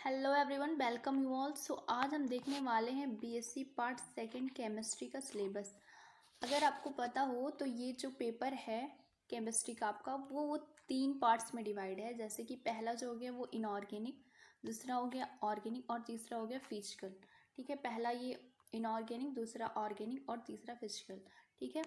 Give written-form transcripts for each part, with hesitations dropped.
Hello everyone, welcome you all. So आज हम देखने वाले हैं बीएससी पार्ट सेकंड केमिस्ट्री का सिलेबस। अगर आपको पता हो तो ये जो पेपर है केमिस्ट्री का आपका वो 3 पार्ट्स में डिवाइड है। जैसे कि पहला जो हो गया वो इनऑर्गेनिक, दूसरा हो गया ऑर्गेनिक और तीसरा हो गया फिजिकल। ठीक है, पहला ये इनऑर्गेनिक, दूसरा ऑर्गेनिक और तीसरा फिजिकल। ठीक है,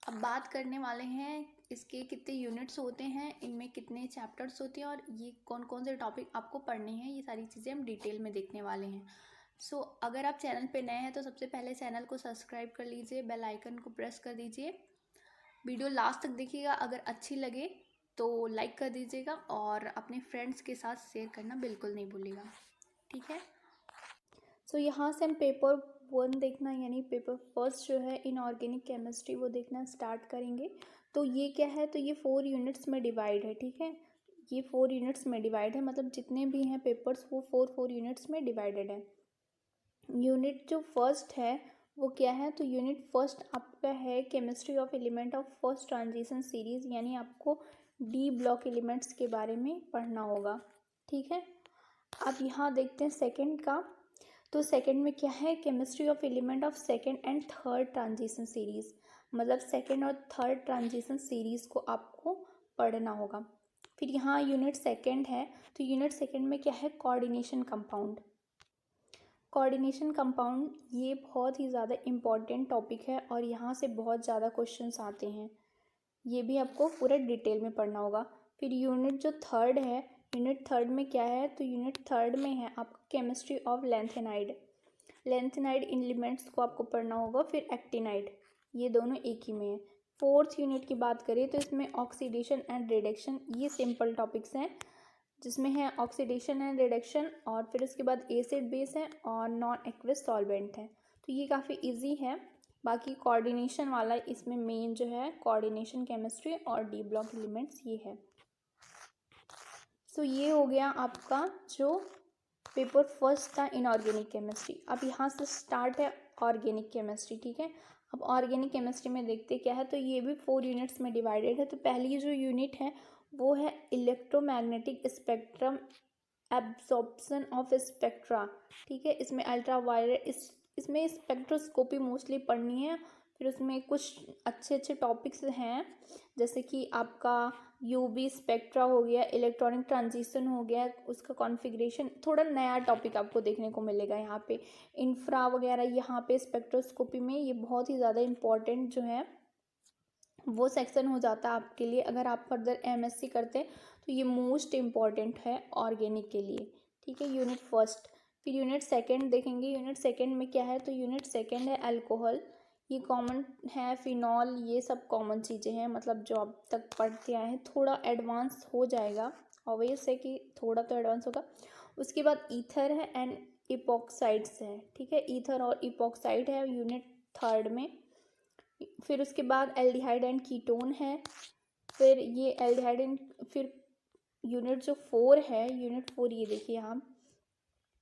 अब बात करने वाले हैं इसके कितने यूनिट्स होते हैं, इनमें कितने चैप्टर्स होते हैं और ये कौन कौन से टॉपिक आपको पढ़ने हैं। ये सारी चीज़ें हम डिटेल में देखने वाले हैं। सो अगर आप चैनल पे नए हैं तो सबसे पहले चैनल को सब्सक्राइब कर लीजिए, बेल आइकन को प्रेस कर दीजिए, वीडियो लास्ट तक देखिएगा। अगर अच्छी लगे तो लाइक कर दीजिएगा और अपने फ्रेंड्स के साथ शेयर करना बिल्कुल नहीं भूलिएगा। ठीक है, सो यहाँ से हम पेपर 1 देखना यानी पेपर फर्स्ट जो है इनऑर्गेनिक केमिस्ट्री वो देखना स्टार्ट करेंगे। तो ये क्या है, तो ये 4 यूनिट्स में डिवाइड है। ठीक है, ये 4 यूनिट्स में डिवाइड है, मतलब जितने भी हैं पेपर्स वो 4 यूनिट्स में डिवाइडेड है। यूनिट जो फर्स्ट है वो क्या है, तो यूनिट फर्स्ट आपका है chemistry of element of first transition series, यानी आपको डी ब्लॉक एलिमेंट्स के बारे में पढ़ना होगा। ठीक है, अब यहाँ देखते हैं सेकंड का। तो सेकंड में क्या है, chemistry of element of second and third transition series, मतलब सेकंड और थर्ड ट्रांजिशन सीरीज को आपको पढ़ना होगा। फिर यहाँ यूनिट सेकंड है, तो यूनिट सेकंड में क्या है, कोऑर्डिनेशन कंपाउंड। कोऑर्डिनेशन कंपाउंड ये बहुत ही ज़्यादा इम्पॉर्टेंट टॉपिक है और यहाँ से बहुत ज़्यादा क्वेश्चंस आते हैं, ये भी आपको पूरा डिटेल में पढ़ना होगा। फिर यूनिट जो थर्ड है, यूनिट थर्ड में क्या है, तो यूनिट थर्ड में है आपका chemistry of lanthanide. Lanthanide elements को आपको पढ़ना होगा। फिर एक्टिनाइड, ये दोनों एक ही में है। फोर्थ यूनिट की बात करें तो इसमें ऑक्सीडेशन एंड रिडक्शन, ये सिंपल टॉपिक्स हैं जिसमें है ऑक्सीडेशन एंड रिडक्शन, और फिर उसके बाद एसिड बेस है और नॉन एक्वस सॉल्वेंट है। तो ये काफ़ी इजी है। बाकी कोऑर्डिनेशन वाला इसमें मेन जो है कोऑर्डिनेशन केमिस्ट्री और डी ब्लॉक एलिमेंट्स ये है। सो ये हो गया आपका जो पेपर फर्स्ट था इनऑर्गेनिक केमिस्ट्री। अब यहाँ से स्टार्ट है ऑर्गेनिक केमिस्ट्री। ठीक है, अब ऑर्गेनिक केमिस्ट्री में देखते क्या है, तो ये भी 4 यूनिट्स में डिवाइडेड है। तो पहली जो यूनिट है वो है electromagnetic spectrum absorption of spectra. ठीक है, इसमें अल्ट्रा वायलेट इसमें स्पेक्ट्रोस्कोपी मोस्टली पढ़नी है। फिर उसमें कुछ अच्छे अच्छे टॉपिक्स हैं जैसे कि आपका यूवी स्पेक्ट्रा हो गया, इलेक्ट्रॉनिक ट्रांजिशन हो गया, उसका कॉन्फ़िगरेशन, थोड़ा नया टॉपिक आपको देखने को मिलेगा यहाँ पे। इंफ्रा वगैरह यहाँ पे स्पेक्ट्रोस्कोपी में ये बहुत ही ज़्यादा इम्पॉर्टेंट जो है वो सेक्शन हो जाता है आपके लिए। अगर आप फर्दर एमएससी करते हैं तो ये मोस्ट इम्पॉर्टेंट है ऑर्गेनिक के लिए। ठीक है, यूनिट फर्स्ट। फिर यूनिट सेकंड देखेंगे। यूनिट सेकंड में क्या है, तो यूनिट सेकंड है अल्कोहल, ये कॉमन है। फिनॉल, ये सब कॉमन चीज़ें हैं, मतलब जो अब तक पढ़ते आए हैं। थोड़ा एडवांस हो जाएगा, ऑब्वियस है कि थोड़ा तो एडवांस होगा। उसके बाद ईथर है एंड इपॉक्साइड्स है। ठीक है, ईथर और इपॉक्साइड है यूनिट थर्ड में। फिर उसके बाद एल्डिहाइड एंड कीटोन है। फिर ये एल्डिहाइड एंड फिर यूनिट जो 4 है, यूनिट 4 ये देखिए यहाँ,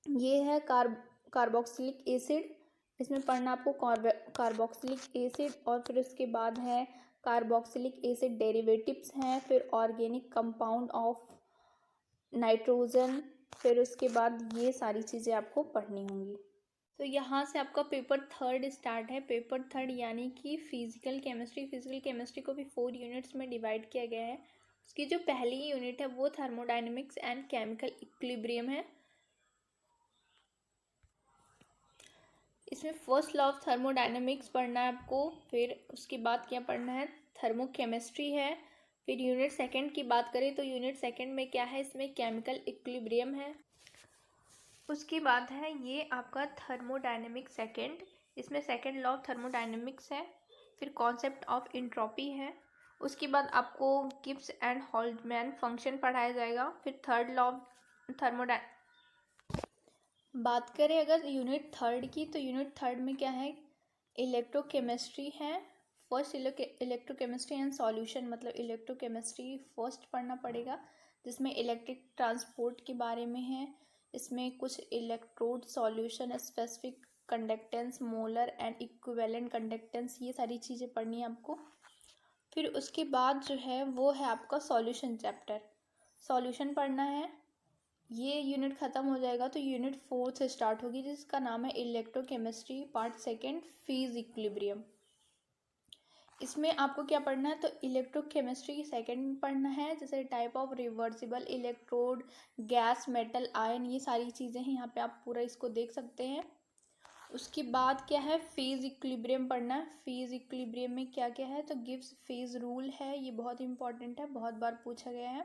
ये है कार्बोक्सिलिक एसिड। इसमें पढ़ना आपको कार्बोक्सिलिक एसिड, और फिर उसके बाद है कार्बोक्सिलिक एसिड डेरिवेटिव्स हैं। फिर ऑर्गेनिक कंपाउंड ऑफ नाइट्रोजन। फिर उसके बाद ये सारी चीज़ें आपको पढ़नी होंगी। तो यहाँ से आपका पेपर थर्ड स्टार्ट है। पेपर थर्ड यानी कि फिजिकल केमिस्ट्री। फिजिकल केमिस्ट्री को भी 4 यूनिट्स में डिवाइड किया गया है। उसकी जो पहली यूनिट है वो थर्मोडायनेमिक्स एंड केमिकल इक्विलिब्रियम है। इसमें फर्स्ट लॉ ऑफ थर्मोडायनेमिक्स पढ़ना है आपको। फिर उसके बाद क्या पढ़ना है, थर्मोकेमिस्ट्री है। फिर यूनिट सेकंड की बात करें तो यूनिट सेकंड में क्या है, इसमें केमिकल इक्विलिब्रियम है। उसके बाद है ये आपका थर्मोडायनेमिक्स सेकंड, इसमें सेकंड लॉ ऑफ थर्मोडायनेमिक्स है। फिर कॉन्सेप्ट ऑफ इंट्रोपी है। उसके बाद आपको गिब्स एंड होल्ट्जमैन फंक्शन पढ़ाया जाएगा। फिर थर्ड लॉ ऑफ थर्मोडाय बात करें अगर यूनिट थर्ड की, तो यूनिट थर्ड में क्या है, इलेक्ट्रोकेमिस्ट्री है। फर्स्ट इलेक्ट्रोकेमिस्ट्री एंड सॉल्यूशन, मतलब इलेक्ट्रोकेमिस्ट्री फर्स्ट पढ़ना पड़ेगा, जिसमें इलेक्ट्रिक ट्रांसपोर्ट के बारे में है। इसमें कुछ electrode solution, specific conductance, molar and equivalent conductance, ये सारी चीज़ें पढ़नी है आपको। फिर उसके बाद जो है वो है आपका सॉल्यूशन चैप्टर, सॉल्यूशन पढ़ना है। ये यूनिट ख़त्म हो जाएगा तो यूनिट 4 से स्टार्ट होगी, जिसका नाम है electrochemistry part second, phase equilibrium. इसमें आपको क्या पढ़ना है, तो इलेक्ट्रोकेमिस्ट्री की सेकंड पढ़ना है, जैसे type of reversible electrode, gas, metal, ion, ये सारी चीज़ें हैं। यहाँ पे आप पूरा इसको देख सकते हैं। उसके बाद क्या है, फेज इक्विलिब्रियम पढ़ना है। फेज इक्विलिब्रियम में क्या क्या है, तो गिब्स फेज रूल है, ये बहुत इंपॉर्टेंट है, बहुत बार पूछा गया है,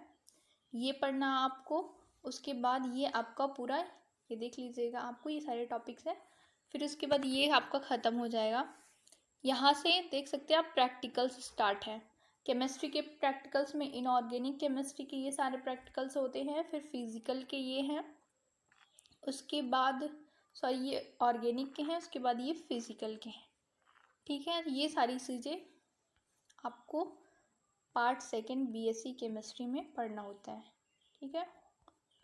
ये पढ़ना आपको। उसके बाद ये आपका पूरा, ये देख लीजिएगा, आपको ये सारे टॉपिक्स है। फिर उसके बाद ये आपका ख़त्म हो जाएगा। यहाँ से देख सकते हैं आप, प्रैक्टिकल्स स्टार्ट है। केमिस्ट्री के प्रैक्टिकल्स में इनऑर्गेनिक केमिस्ट्री के ये सारे प्रैक्टिकल्स होते हैं, फिर फिजिकल के ये हैं, उसके बाद सॉरी ये ऑर्गेनिक के हैं, उसके बाद ये फिजिकल के हैं। ठीक है, ये सारी चीज़ें आपको पार्ट सेकेंड बीएससी केमिस्ट्री में पढ़ना होता है। ठीक है।